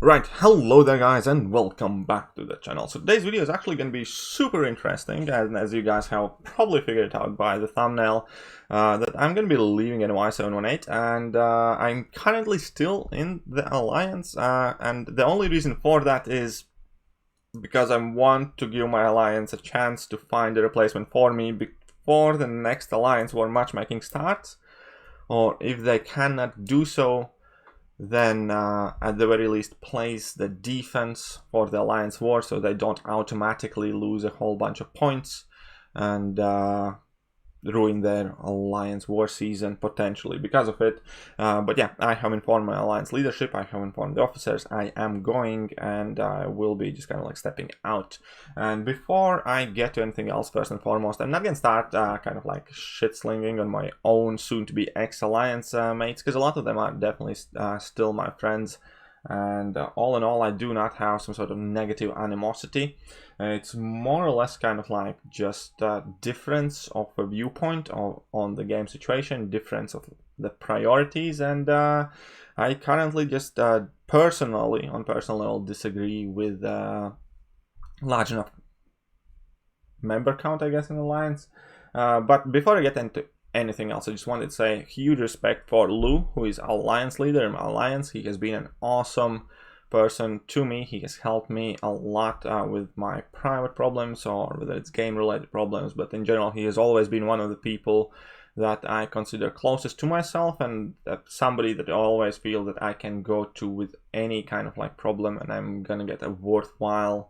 Right, hello there guys and welcome back to the channel. So today's video is actually going to be super interesting, and as you guys have probably figured out by the thumbnail, that I'm going to be leaving NY718, and I'm currently still in the Alliance, and the only reason for that is because I want to give my Alliance a chance to find a replacement for me before the next Alliance War matchmaking starts, or if they cannot do so, then at the very least place the defense for the Alliance War so they don't automatically lose a whole bunch of points and ruin their Alliance War season potentially because of it. But yeah, I have informed my Alliance leadership, I have informed the officers, I am going, and I will be just kind of like stepping out. And before I get to anything else, first and foremost, I'm not gonna start kind of like shit slinging on my own soon-to-be ex-Alliance mates, because a lot of them are definitely still my friends. And all in all, I do not have some sort of negative animosity. It's more or less kind of like just a difference of a viewpoint on the game situation, difference of the priorities, and I currently just personally, on personal level, disagree with large enough member count, I guess, in Alliance. But before I get into anything else, I just wanted to say huge respect for Lou, who is Alliance leader in my Alliance. He has been an awesome person to me. He has helped me a lot with my private problems, or whether it's game related problems, but in general he has always been one of the people that I consider closest to myself, and somebody that I always feel that I can go to with any kind of like problem, and I'm gonna get a worthwhile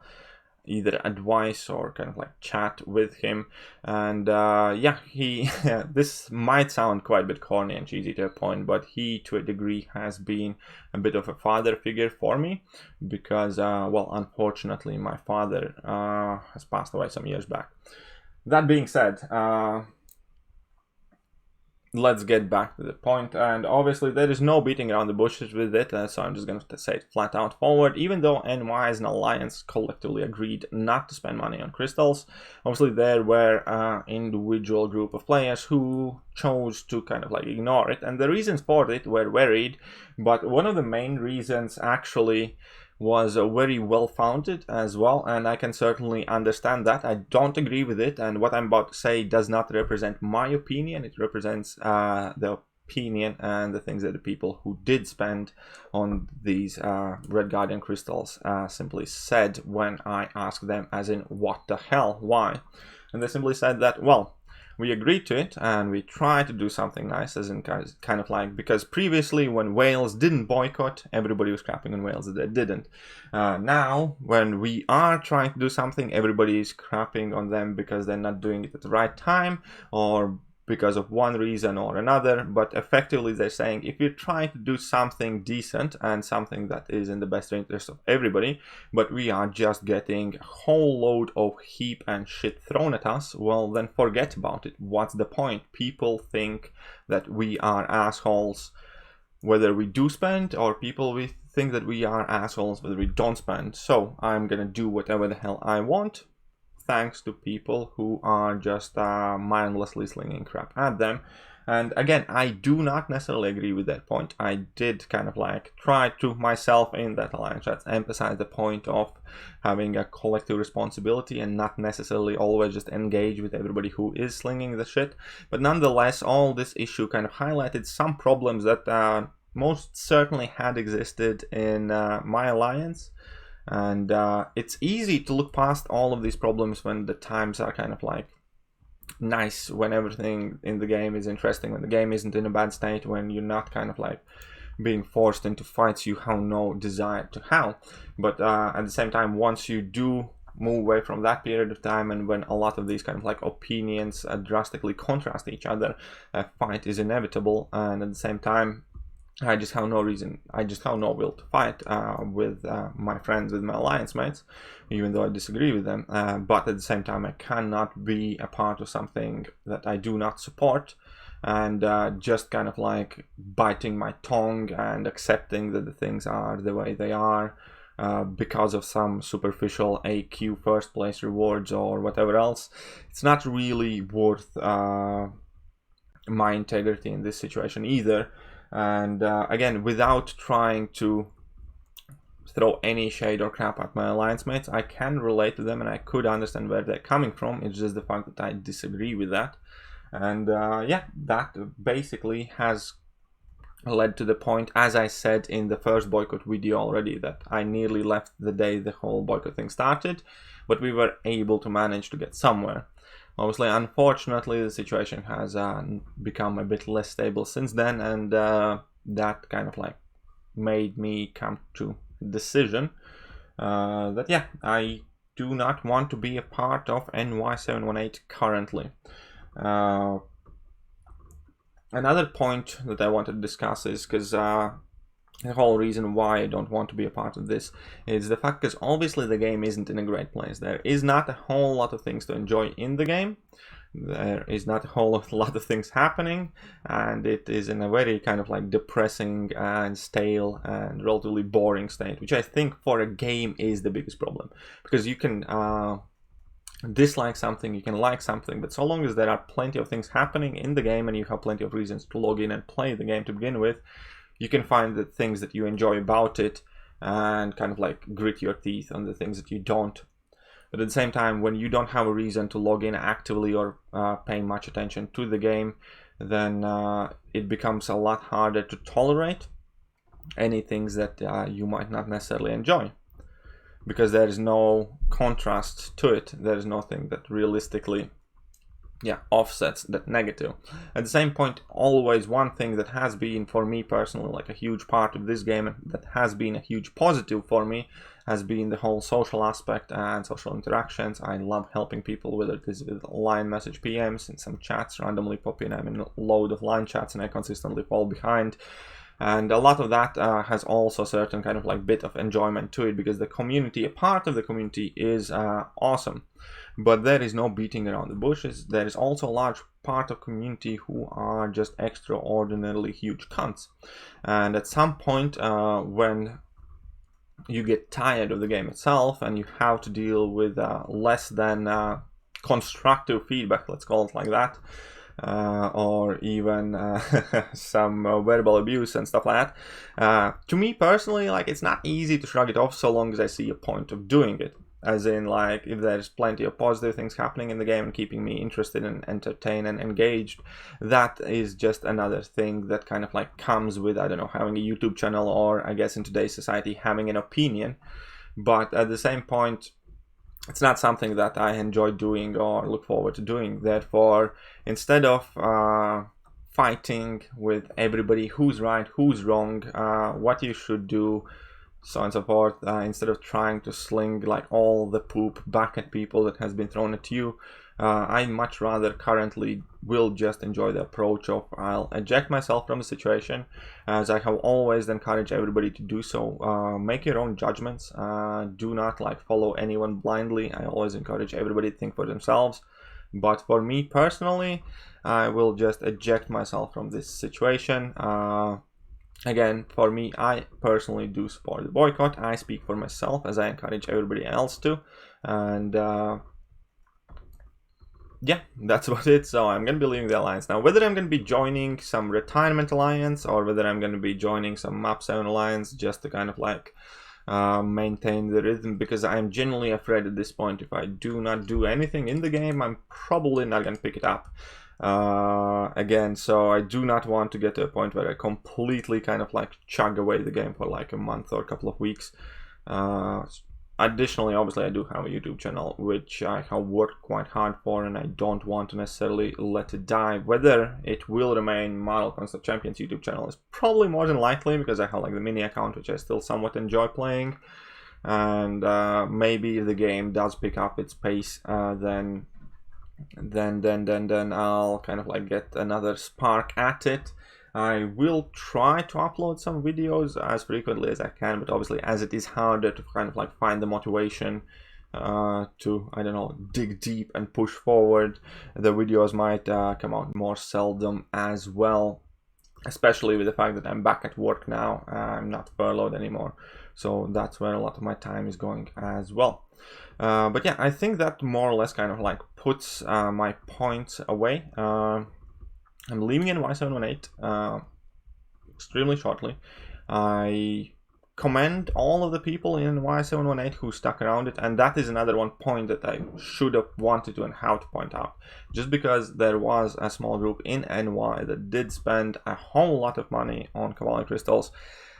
either advice or kind of like chat with him. And yeah, he this might sound quite a bit corny and cheesy to a point, but he to a degree has been a bit of a father figure for me, because well, unfortunately my father has passed away some years back. That being said, let's get back to the point, and obviously there is no beating around the bushes with it, so I'm just going to say it flat out forward. Even though NY as an Alliance collectively agreed not to spend money on crystals, obviously there were an individual group of players who chose to kind of like ignore it, and the reasons for it were varied, but one of the main reasons actually was very well founded as well, and I can certainly understand that. I don't agree with it, and what I'm about to say does not represent my opinion. It represents the opinion and the things that the people who did spend on these Red Guardian crystals simply said when I asked them, as in, what the hell, why? And they simply said that, well, we agreed to it and we tried to do something nice, as in kind of like, because previously when Wales didn't boycott, everybody was crapping on Wales that they didn't. Now when we are trying to do something, everybody is crapping on them because they're not doing it at the right time, or because of one reason or another. But effectively they're saying, if you're trying to do something decent and something that is in the best interest of everybody, but we are just getting a whole load of heap and shit thrown at us, well then forget about it. What's the point? People think that we are assholes whether we do spend, or people we think that we are assholes whether we don't spend. So I'm gonna do whatever the hell I want, thanks to people who are just mindlessly slinging crap at them. And again, I do not necessarily agree with that point. I did kind of like try to myself in that Alliance chat emphasize the point of having a collective responsibility and not necessarily always just engage with everybody who is slinging the shit. But nonetheless, all this issue kind of highlighted some problems that most certainly had existed in my Alliance. And it's easy to look past all of these problems when the times are kind of like nice, when everything in the game is interesting, when the game isn't in a bad state, when you're not kind of like being forced into fights you have no desire to have. But at the same time, once you do move away from that period of time, and when a lot of these kind of like opinions drastically contrast each other, a fight is inevitable. And at the same time, I just have no reason, I just have no will to fight with my friends, with my Alliance mates, even though I disagree with them. But at the same time, I cannot be a part of something that I do not support, and just kind of like biting my tongue and accepting that the things are the way they are because of some superficial AQ first place rewards or whatever else. It's not really worth my integrity in this situation either. And again, without trying to throw any shade or crap at my alliance mates. I can relate to them and I could understand where they're coming from. It's just the fact that I disagree with that. And yeah, that basically has led to the point, as I said in the first boycott video already, that I nearly left the day the whole boycott thing started, but we were able to manage to get somewhere. Obviously, unfortunately, the situation has become a bit less stable since then, and that kind of like made me come to a decision that yeah, I do not want to be a part of NY718 currently. Another point that I wanted to discuss is because the whole reason why I don't want to be a part of this is the fact because obviously the game isn't in a great place. There is not a whole lot of things to enjoy in the game. There is not a whole lot of things happening, and it is in a very kind of like depressing and stale and relatively boring state, which I think for a game is the biggest problem, because you can dislike something, you can like something, but so long as there are plenty of things happening in the game and you have plenty of reasons to log in and play the game to begin with, you can find the things that you enjoy about it and kind of like grit your teeth on the things that you don't. But at the same time, when you don't have a reason to log in actively or pay much attention to the game, then it becomes a lot harder to tolerate any things that you might not necessarily enjoy, because there is no contrast to it. There is nothing that realistically offsets that negative. At the same point, always one thing that has been for me personally like a huge part of this game, and that has been a huge positive for me, has been the whole social aspect and social interactions. I love helping people, whether it is with line message PMs and some chats randomly pop in. I'm in a load of line chats and I consistently fall behind. And a lot of that has also a certain kind of like bit of enjoyment to it, because the community, a part of the community is awesome. But there is no beating around the bushes. There is also a large part of community who are just extraordinarily huge cunts. And at some point when you get tired of the game itself and you have to deal with less than constructive feedback, let's call it like that, or even some verbal abuse and stuff like that. To me personally, like, it's not easy to shrug it off so long as I see a point of doing it. As in, like, if there's plenty of positive things happening in the game and keeping me interested and entertained and engaged, that is just another thing that kind of like comes with, I don't know, having a YouTube channel, or I guess in today's society, having an opinion. But at the same point, it's not something that I enjoy doing or look forward to doing. Therefore, instead of fighting with everybody who's right, who's wrong, what you should do, so on and so forth, instead of trying to sling like all the poop back at people that has been thrown at you, I much rather currently will just enjoy the approach of I'll eject myself from the situation, as I have always encouraged everybody to do so. Make your own judgments. Do not like follow anyone blindly. I always encourage everybody to think for themselves. But for me personally, I will just eject myself from this situation. Again, for me, I personally do support the boycott. I speak for myself, as I encourage everybody else to. And yeah, that's about it. So I'm going to be leaving the alliance now. Whether I'm going to be joining some retirement alliance or whether I'm going to be joining some map 7 alliance just to kind of like maintain the rhythm, because I'm genuinely afraid at this point, if I do not do anything in the game, I'm probably not going to pick it up again. So I do not want to get to a point where I completely kind of like chug away the game for like a month or a couple of weeks. Additionally, obviously, I do have a YouTube channel, which I have worked quite hard for, and I don't want to necessarily let it die. Whether it will remain Model Concept Champions YouTube channel is probably more than likely, because I have like the mini account, which I still somewhat enjoy playing. And maybe if the game does pick up its pace, then I'll kind of like get another spark at it. I will try to upload some videos as frequently as I can, but obviously as it is harder to kind of like find the motivation to, I don't know, dig deep and push forward, the videos might come out more seldom as well, especially with the fact that I'm back at work now. I'm not furloughed anymore, so that's where a lot of my time is going as well. But yeah, I think that more or less kind of like puts my points away. I'm leaving NY718 extremely shortly. I commend all of the people in NY718 who stuck around it, and that is another one point that I should have wanted to and how to point out. Just because there was a small group in NY that did spend a whole lot of money on Cavalry crystals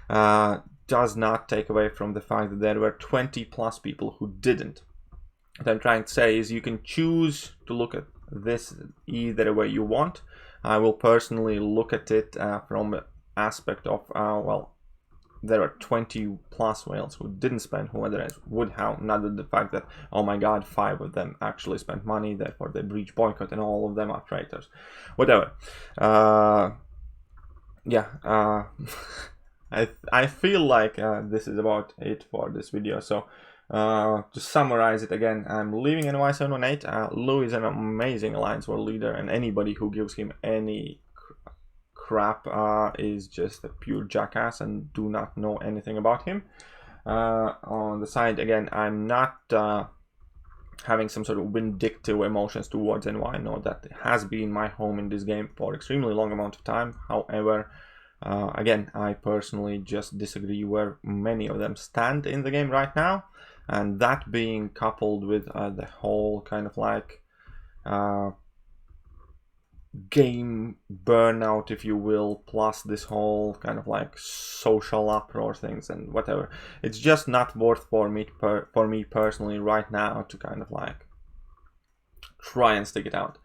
does not take away from the fact that there were 20 plus people who didn't. What I'm trying to say is you can choose to look at this either way you want. I will personally look at it from the aspect of, well, there are 20 plus whales who didn't spend, who otherwise would have, not the fact that, oh my god, 5 of them actually spent money, therefore they breach boycott and all of them are traitors. Whatever. Yeah, I feel like this is about it for this video. So to summarize it again, I'm leaving NY718. Lou is an amazing Alliance World leader, and anybody who gives him any crap is just a pure jackass and do not know anything about him. On the side, again, I'm not having some sort of vindictive emotions towards NY. No, that has been my home in this game for extremely long amount of time. However, again, I personally just disagree where many of them stand in the game right now, and that being coupled with the whole kind of like game burnout, if you will, plus this whole kind of like social uproar things and whatever. It's just not worth for me personally right now to kind of like try and stick it out.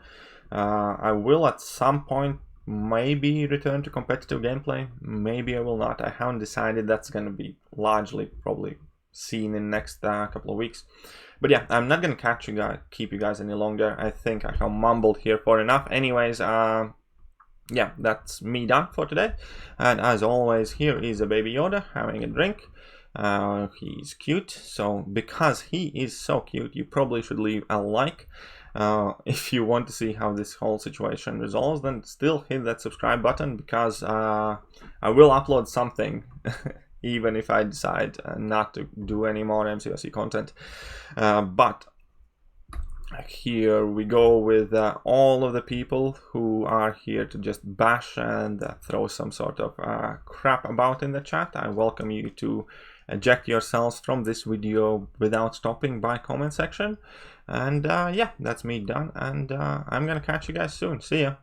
I will at some point maybe return to competitive gameplay, maybe I will not. I haven't decided. That's going to be largely probably seen in next couple of weeks. But yeah, I'm not gonna keep you guys any longer. I think I have mumbled here for enough. Anyways, yeah, that's me done for today. And as always, here is a baby Yoda having a drink. He's cute, so because he is so cute, you probably should leave a like. If you want to see how this whole situation resolves, then still hit that subscribe button, because I will upload something even if I decide not to do any more MCOC content. But here we go with all of the people who are here to just bash and throw some sort of crap about in the chat. I welcome you to eject yourselves from this video without stopping by comment section. And yeah, that's me done, and I'm gonna catch you guys soon. See ya.